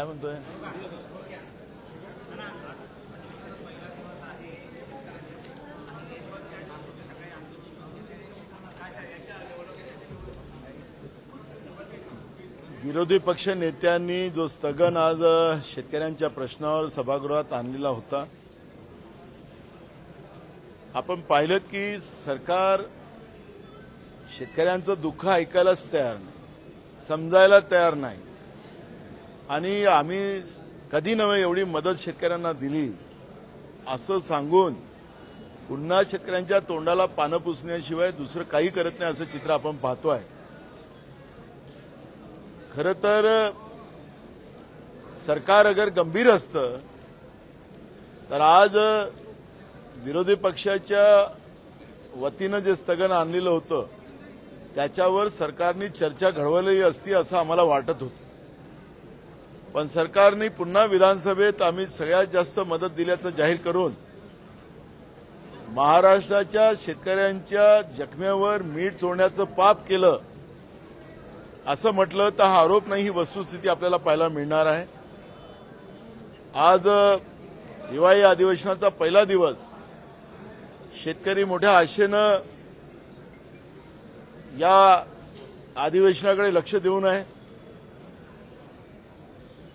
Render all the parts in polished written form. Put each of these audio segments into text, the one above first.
काय म्हणतोय? विरोधी पक्ष नेत्यांनी जो स्थगन आज शेतकऱ्यांच्या प्रश्नावर सभागृहात आणलेला होता, आपण पाहिलं की सरकार शेतकऱ्यांचं दुःख ऐकायलाच तयार नाही, समजायला तयार नाही आणि आम्ही कधी नव्हे एवढी मदत शेतकऱ्यांना दिली असं सांगून पुन्हा शेतकऱ्यांच्या तोंडाला पानं पुसण्याशिवाय दुसरं काही करत नाही असं चित्र आपण पाहतोय। खरं तर सरकार अगर गंभीर असतं तर आज विरोधी पक्षाच्या वतीनं जे स्थगन आणलेलं होतं त्याच्यावर सरकारने चर्चा घडवली असती असं आम्हाला वाटत होतं, पण सरकारने पुन्हा विधानसभेत आम्ही सगळ्यात जास्त मदत दिल्याचं जाहीर करून महाराष्ट्राच्या शेतकऱ्यांच्या जखमेवर मीठ चोळण्याचं पाप केलं असं म्हटलं तर हा आरोप नाही, ही वस्तुस्थिती आपल्याला पाहायला मिळणार आहे। आज हिवाळी अधिवेशनाचा पहिला दिवस, शेतकरी मोठ्या आशेनं या अधिवेशनाकडे लक्ष देऊन आहे।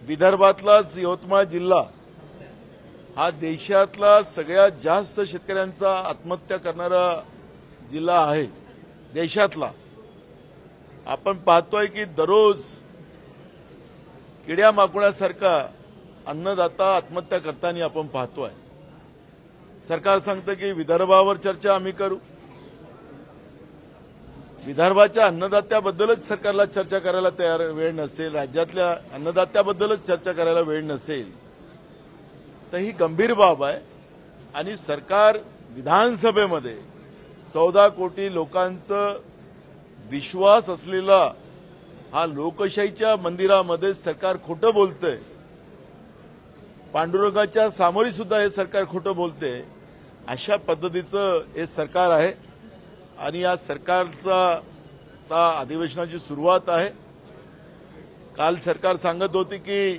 विदर्भातलाच यवतमाळ जिल्हा हा देशातला सगळ्यात जास्त शेतकऱ्यांचा आत्महत्या करणारा जिल्हा आहे देशातला। आपण पाहतोय की दररोज किड्या माकुण्यासारखा अन्नदाता आत्महत्या करताना आपण पाहतोय। सरकार सांगतं की विदर्भावर चर्चा आम्ही करू, विदर्भाच्या अन्नदात्याबद्दलच सरकारला चर्चा करायला तयार वेळ नसेल, राज्यातल्या अन्नदात्याबद्दलच चर्चा करायला वेळ नसेल तर ही गंभीर बाब आहे। आणि सरकार विधानसभेमध्ये 14 कोटी लोकांचं विश्वास असलेला हा लोकशाहीच्या मंदिरामध्ये सरकार खोटं बोलतंय, पांडुरंगाच्या सामोरी सुद्धा हे सरकार खोटं बोलतंय, अशा पद्धतीचं हे सरकार आहे। आणि या सरकारचा अधिवेशनाची सुरुवात आहे। काल सरकार सांगत होते की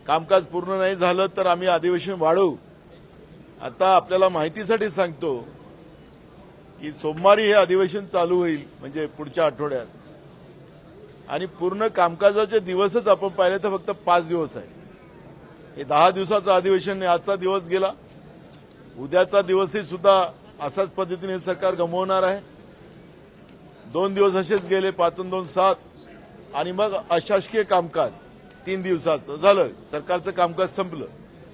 कामकाज पूर्ण नाही झालं तर आम्ही अधिवेशन वाढवू। आता आपल्याला माहितीसाठी सांगतो की सोमवारी हे अधिवेशन चालू होईल, म्हणजे पुढच्या आठवड्यात, आणि पूर्ण कामकाजाचे दिवसच आपण पाहिले तर फक्त 5 दिवस आहे। हे 10 दिवसाचं अधिवेशन, आजचा दिवस गेला, उद्याचा दिवसही सुद्धा अशाच पद्धतीने सरकार गमवणार आहे। 2 दिवस असेच गेले, 5 आणि 2 7, आणि मग अशासकीय कामकाज 3 दिवसाचं झालं, सरकारचं कामकाज संपलं।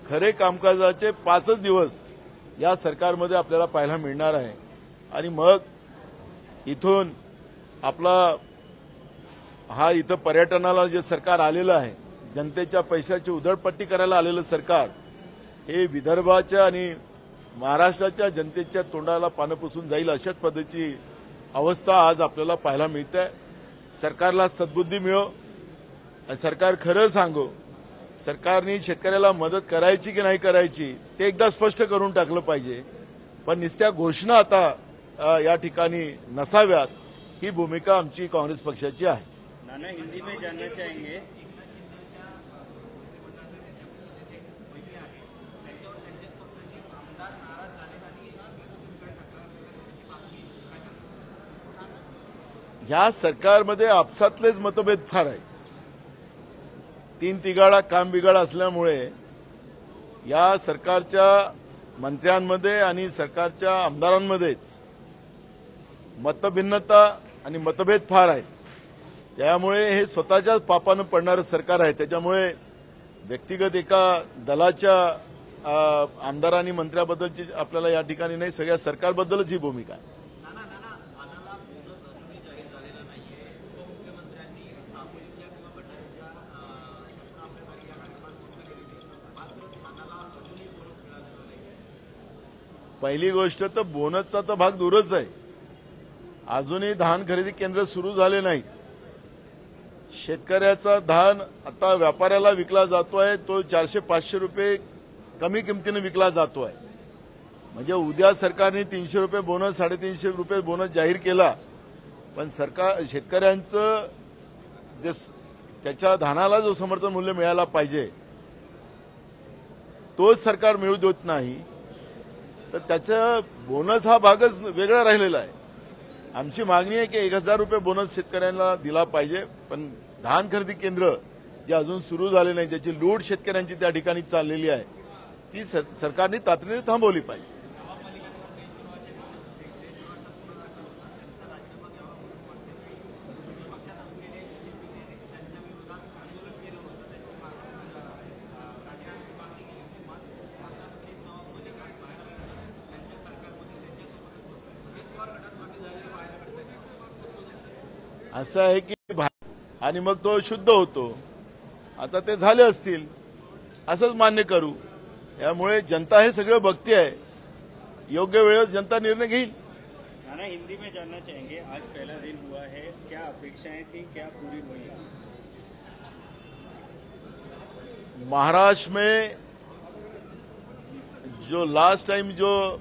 खरे कामकाजाचे 5च दिवस या सरकारमध्ये आपल्याला पाहायला मिळणार आहे। आणि मग इथून आपला हा इथं पर्यटनाला जे सरकार आलेलं आहे, जनतेच्या पैशाची उधळपट्टी करायला आलेलं सरकार, हे विदर्भाच्या आणि महाराष्ट्राच्या जनतेच्या तोंडाला पानं पुसून जाईल अशाच पद्धतीची अवस्था आज आपल्याला पाहायला मिळते। सरकारला सद्बुद्धी मिळो आणि सरकार खरं सांगो, सरकारने शेतकऱ्याला मदत करायची की नाही करायची ते एकदा स्पष्ट करून टाकलं पाहिजे, पण नुसत्या घोषणा आता या ठिकाणी नसाव्यात, ही भूमिका आमची काँग्रेस पक्षाची आहे। नाना, हिंदी में जानना चाहेंगे, या सरकारमध्ये आपसातलेच मतभेद फार आहेत। 3 तिघाडा काम बिघाड असल्यामुळे या सरकारच्या मंत्र्यांमध्ये आणि सरकारच्या आमदारांमध्येच मतभिन्नता आणि मतभेद फार आहेत। त्यामुळे हे स्वतःच्याच पापानं पडणारं सरकार आहे। त्याच्यामुळे व्यक्तिगत एका दलाच्या आमदारांनी मंत्र्याबद्दलची आपल्याला या ठिकाणी नाही, सगळ्या सरकारबद्दलच ही भूमिका आहे। पहिली गोष्ट तर बोनसचा तर भाग दूरच आहे, अजूनही धान खरेदी केंद्र सुरू झाले नाहीत। शेतकऱ्याचा धान आता व्यापाऱ्याला विकला जातोय, तो 400-500 रुपये कमी किमतीने विकला जातोय। म्हणजे उद्या सरकारने 300 रुपये बोनस, 350 रुपये बोनस जाहीर केला, पण सरकार शेतकऱ्यांचं जे त्याच्या धानाला जो समर्थन मूल्य मिळायला पाहिजे तोच सरकार मिळू देत नाही, तर त्याचा बोनस हा भागच वेगळा राहिलेला आहे. आमची मागणी आहे की 1000 रुपये बोनस शेतकऱ्यांना दिला पाहिजे, पण धान खरेदी केंद्र जे अजून सुरू झाले नाही, ज्याची लूट शेतकऱ्यांची त्या ठिकाणी चाललेली आहे, ती सरकारने तातडीने थांबवली पाहिजे. असं आहे की आणि मग तो शुद्ध होतो. आता ते झाले असतील असंच मान्य करू. यामुळे जनता हे सगळं बघते आहे, योग्य वेळेस जनता निर्णय घेईल. नाना, हिंदी में जानना चाहेंगे, आज पहला दिन हुआ है, क्या अपेक्षाएं थी, क्या पूरी हुई? महाराष्ट्र में जो लास्ट टाइम जो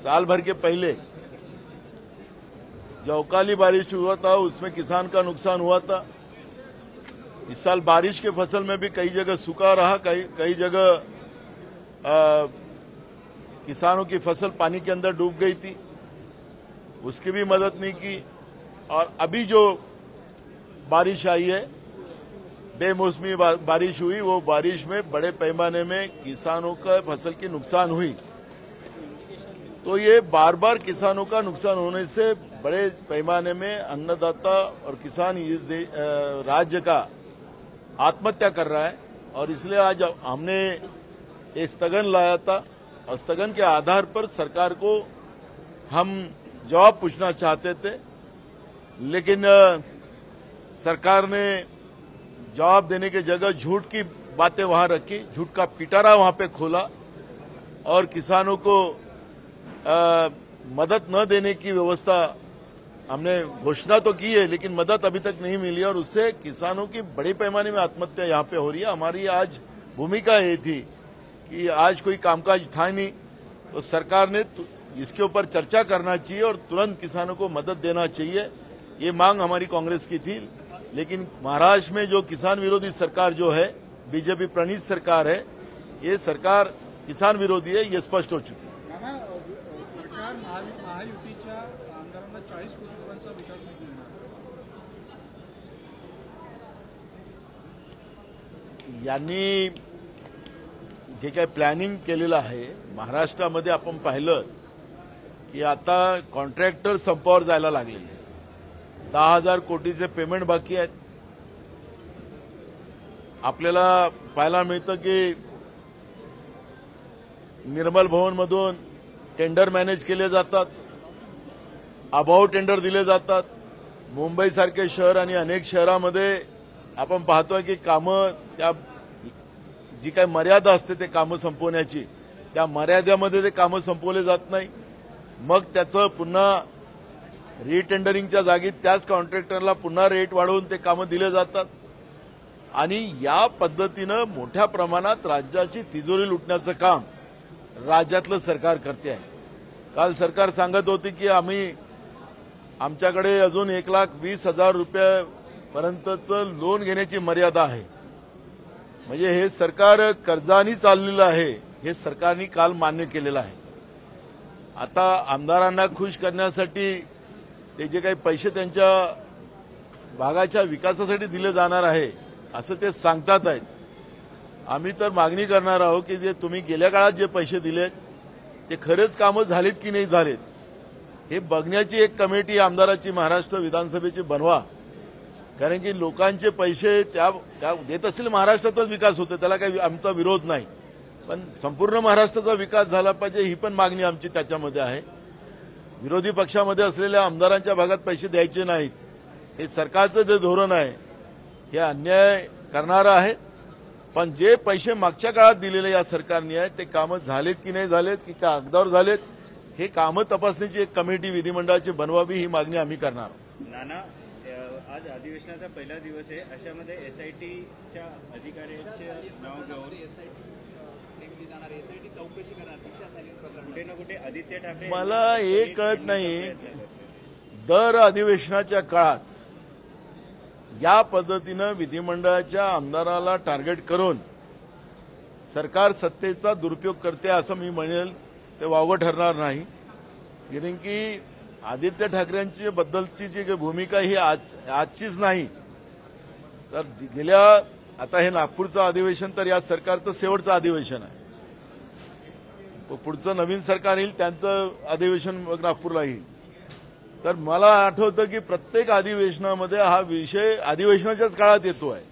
साल भर के पहले जो अवकाली बारिश हुआ था उसमें किसान का नुकसान हुआ था. इस साल बारिश के फसल में भी कई जगह सूखा रहा, कई जगह किसानों की फसल पानी के अंदर डूब गई थी, उसकी भी मदद नहीं की. और अभी जो बारिश आई है, बेमौसमी बारिश हुई, वो बारिश में बड़े पैमाने में किसानों का फसल की नुकसान हुई. तो ये बार बार किसानों का नुकसान होने से बड़े पैमाने में अन्नदाता और किसान इस राज्य का आत्महत्या कर रहा है. और इसलिए आज हमने एक स्थगन लाया था, और स्थगन के आधार पर सरकार को हम जवाब पूछना चाहते थे, लेकिन सरकार ने जवाब देने की जगह झूठ की बातें वहां रखी, झूठ का पिटारा वहां पे खोला, और किसानों को मदद न देने की व्यवस्था हमने घोषणा तो की है, लेकिन मदद अभी तक नहीं मिली, और उससे किसानों की बड़े पैमाने में आत्महत्या यहाँ पे हो रही है. हमारी आज भूमिका ये थी कि आज कोई कामकाज था नहीं, तो सरकार ने इसके ऊपर चर्चा करना चाहिए और तुरंत किसानों को मदद देना चाहिए. ये मांग हमारी कांग्रेस की थी. लेकिन महाराष्ट्र में जो किसान विरोधी सरकार जो है, बीजेपी प्रणीत सरकार है, ये सरकार किसान विरोधी है, ये स्पष्ट हो चुकी है. सरकार महायुतीच्या आमदारांना 40 कोटी रुपयांचा विकास निधी देणार. यांनी जे काही प्लॅनिंग केलेलं आहे महाराष्ट्रामध्ये, आपण पाहिलं की आता कॉन्ट्रॅक्टर संपावर जायला लागलेले. 10,000 कोटीचे पेमेंट बाकी आहेत. आपल्याला पाहायला मिळतं की निर्मल भवन मधून टेंडर मॅनेज केले जातात, अभाव टेंडर दिले जातात. मुंबई सारखे शहर आणि अनेक शहरांमध्ये आपण पाहतोय की कामं, त्या जी काही मर्यादा असते ते कामं संपवण्याची, त्या मर्यादेमध्ये ते कामं संपवले जात नाही. मग त्याचं पुन्हा रिटेंडरिंगच्या जागी त्याच कॉन्ट्रॅक्टरला पुन्हा रेट वाढवून ते कामं दिले जातात. आणि या पद्धतीनं मोठ्या प्रमाणात राज्याची तिजोरी लुटण्याचं काम राज्यातलं सरकार करते आहे. काल सरकार सांगत होती की आमच्याकडे अजून 1,20,000 रुपयापर्यंतचं लोन घेण्याची मर्यादा आहे. म्हणजे हे सरकार कर्जानी चाललेलं आहे, हे सरकारने काल मान्य केलेलं आहे. आता आमदारांना खुश करण्यासाठी ते जे काही पैसे त्यांच्या भागाच्या विकासासाठी दिले जाणार आहे असं ते सांगतात आहेत. आम्ही तर मागणी करणार आहोत की जे तुम्ही गेल्या काळात जे पैसे दिलेत ते खरेच कामं झालीत की नाही झालेत हे बघण्याची एक कमिटी आमदाराची महाराष्ट्र विधानसभेची बनवा. कारण की लोकांचे पैसे त्या देत असतील, महाराष्ट्रातच विकास होतो, त्याला काही आमचा विरोध नाही, पण संपूर्ण महाराष्ट्राचा विकास झाला पाहिजे ही पण मागणी आमची त्याच्यामध्ये आहे. विरोधी पक्षामध्ये असलेल्या आमदारांच्या भागात पैसे द्यायचे नाहीत, हे सरकारचं जे धोरण आहे हे अन्याय करणारं आहे. पण जे पैसे मागच्या काळात दिलेले या सरकारने आहेत ते कामं झालेत की नाही झालेत, की कागदावर झालेत, हे कामं तपासण्याची एक कमिटी विधिमंडळाची बनवावी ही मागणी आम्ही करणार. नाना, आज अधिवेशनाचा पहिला दिवस आहे, अशामध्ये एसआयटीच्या अधिकाऱ्यांचे नाव घेऊन कुठे ना कुठे आदित्य ठाकरे, मला हे कळत नाही, दर अधिवेशनाच्या काळात या पद्धतीनं विधिमंडळाच्या आमदाराला टार्गेट करून सरकार सत्तेचा दुरुपयोग करते असं मी म्हणेल ते वावगं ठरणार नाही. कारण की आदित्य ठाकरेंची बद्दलची जी भूमिका ही आजचीच नाही, तर गेल्या आता हे नागपूरचं अधिवेशन तर या सरकारचं शेवटचं अधिवेशन आहे. पुढचं नवीन सरकार येईल त्यांचं अधिवेशन मग नागपूरला येईल. तर मला आठवतं की प्रत्येक अधिवेशनामध्ये हा विषय अधिवेशनाच्याच काळात येतो आहे.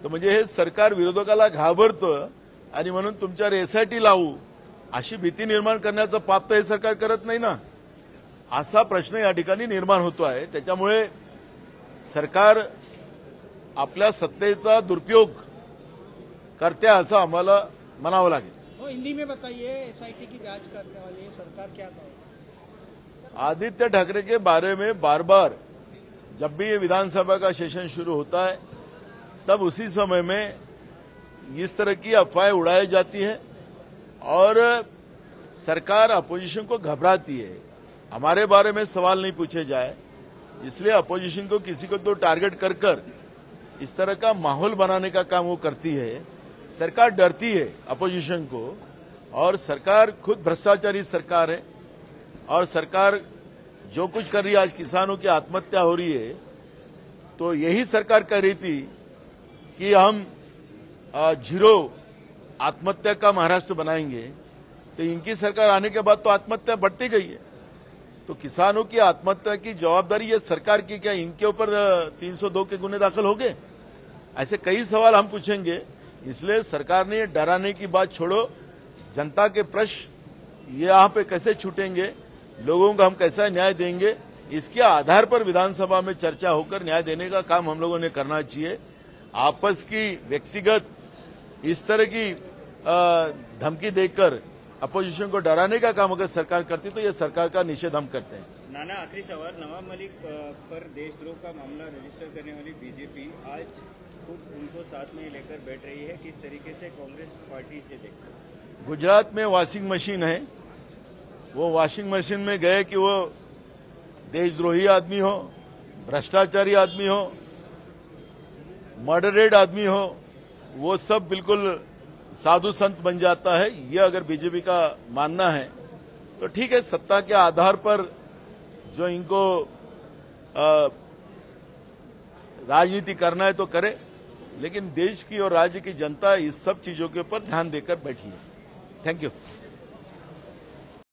तर म्हणजे हे सरकार विरोधकाला घाबरतं आणि म्हणून तुमच्यावर एसआयटी लावू अशी भीती निर्माण करण्याचं पाप तर हे सरकार करत नाही ना, असा प्रश्न या ठिकाणी निर्माण होतो आहे. त्याच्यामुळे सरकार आपल्या सत्तेचा दुरुपयोग करते असं आम्हाला म्हणावं लागेल. हिंदी में बताइए, एसआईटी की जांच करने वाली है सरकार, क्या कहे? आदित्य ठाकरे के बारे में बार बार जब भी ये विधानसभा का सेशन शुरू होता है तब उसी समय में इस तरह की अफवाहें उड़ाई जाती है और सरकार अपोजिशन को घबराती है. हमारे बारे में सवाल नहीं पूछे जाए इसलिए अपोजिशन को किसी को तो टारगेट कर कर इस तरह का माहौल बनाने का काम वो करती है. सरकार डरती है अपोजिशन को और सरकार खुद भ्रष्टाचारी सरकार है और सरकार जो कुछ कर रही है, आज किसानों की आत्महत्या हो रही है, तो यही सरकार कह रही थी कि हम जीरो आत्महत्या का महाराष्ट्र बनाएंगे. तो इनकी सरकार आने के बाद तो आत्महत्या बढ़ती गई है. तो किसानों की आत्महत्या की जवाबदारी ये सरकार की, क्या इनके ऊपर 302 के गुने दाखिल हो गए? ऐसे कई सवाल हम पूछेंगे. इसलिए सरकार ने डराने की बात छोड़ो, जनता के प्रश्न ये यहाँ पे कैसे छूटेंगे, लोगों को हम कैसा न्याय देंगे, इसके आधार पर विधानसभा में चर्चा होकर न्याय देने का काम हम लोगों ने करना चाहिए. आपस की व्यक्तिगत इस तरह की धमकी देकर अपोजिशन को डराने का काम अगर सरकार करती तो ये सरकार का निषेध हम करते हैं. नाना, आखिरी सवाल. नवाब मलिक पर देशद्रोह का मामला रजिस्टर करने वाली बीजेपी आज खुद उनको साथ में लेकर बैठ रही है. किस तरीके से कांग्रेस पार्टी इसे देखती है? गुजरात में वॉशिंग मशीन है, वो वॉशिंग मशीन में गए कि वो देशद्रोही आदमी हो, भ्रष्टाचारी आदमी हो, मर्डरेड आदमी हो, वो सब बिल्कुल साधु संत बन जाता है. ये अगर बीजेपी का मानना है तो ठीक है, सत्ता के आधार पर जो इनको राजनीति करना है तो करे, लेकिन देश की और राज्य की जनता इस सब चीजों के ऊपर ध्यान देकर बैठी है. Thank you.